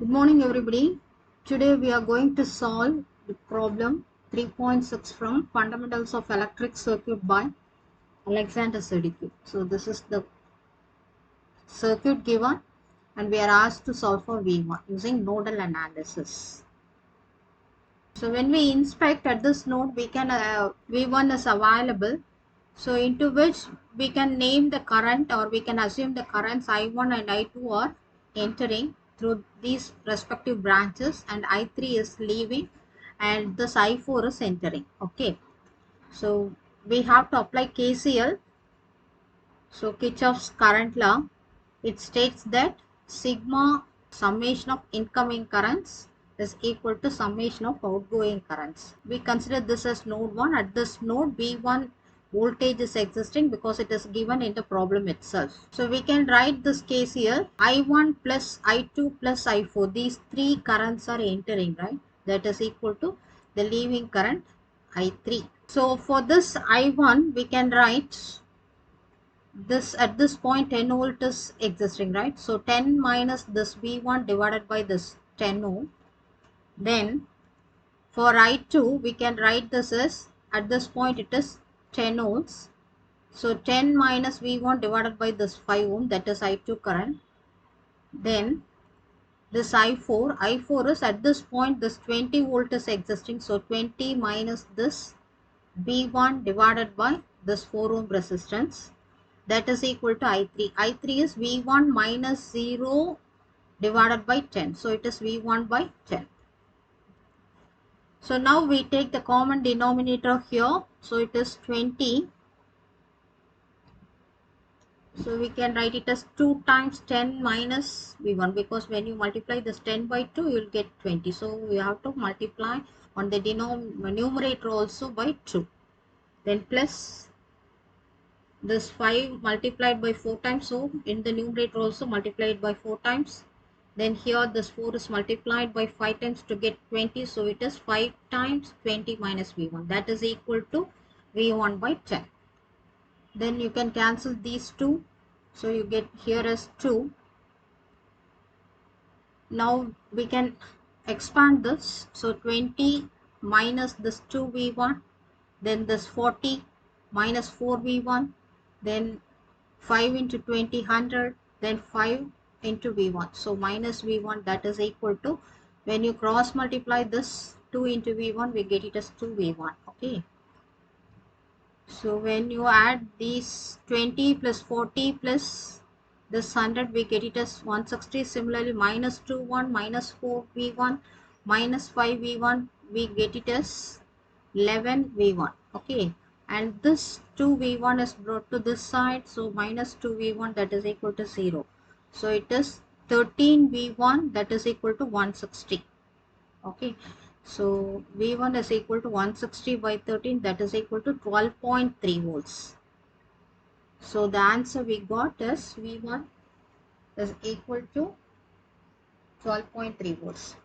Good morning, everybody. Today we are going to solve the problem 3.6 from Fundamentals of Electric Circuit by Alexander Sadiku. So this is the circuit given and we are asked to solve for V1 using nodal analysis. So when we inspect at this node, we can V1 is available. So into which we can name the current, or we can assume the currents I1 and I2 are entering through these respective branches and I3 is leaving and this I4 is entering. Okay. So we have to apply KCL. So Kirchoffs current law, it states that sigma summation of incoming currents is equal to summation of outgoing currents. We consider this as node 1. At this node V1 voltage is existing because it is given in the problem itself. So we can write this case here, I1 plus I2 plus I4. These three currents are entering, right? That is equal to the leaving current I3. So for this I1 we can write this at this point 10 volt is existing, right? So 10 minus this V1 divided by this 10 ohm. Then for I2 we can write this as, at this point it is 10 ohms. So 10 minus V1 divided by this 5 ohm, that is I2 current. Then this I4 is at this point this 20 volt is existing. So 20 minus this V1 divided by this 4 ohm resistance, that is equal to I3. I3 is V1 minus 0 divided by 10. So it is V1 by 10. So now we take the common denominator here. So it is 20. So we can write it as 2 times 10 minus V1, because when you multiply this 10 by 2, you will get 20. So we have to multiply on the numerator also by 2. Then plus this 5 multiplied by 4 times, so in the numerator also multiplied by 4 times. Then here this 4 is multiplied by 5 times to get 20, so it is 5 times 20 minus V1, that is equal to V1 by 10. Then you can cancel these two, so you get here as 2. Now we can expand this, so 20 minus this 2V1, then this 40 minus 4V1, then 5 into 20, 100, then 5 into V1. So minus V1, that is equal to, when you cross multiply this 2 into V1, we get it as 2V1. Okay. So when you add these 20 plus 40 plus this 100, we get it as 160. Similarly, minus 2, 1, minus 4V1, minus 5V1, we get it as 11V1. Okay. And this 2V1 is brought to this side, so minus 2V1, that is equal to 0. So it is 13V1, that is equal to 160. Okay, so V1 is equal to 160 by 13, that is equal to 12.3 volts. So the answer we got is V1 is equal to 12.3 volts.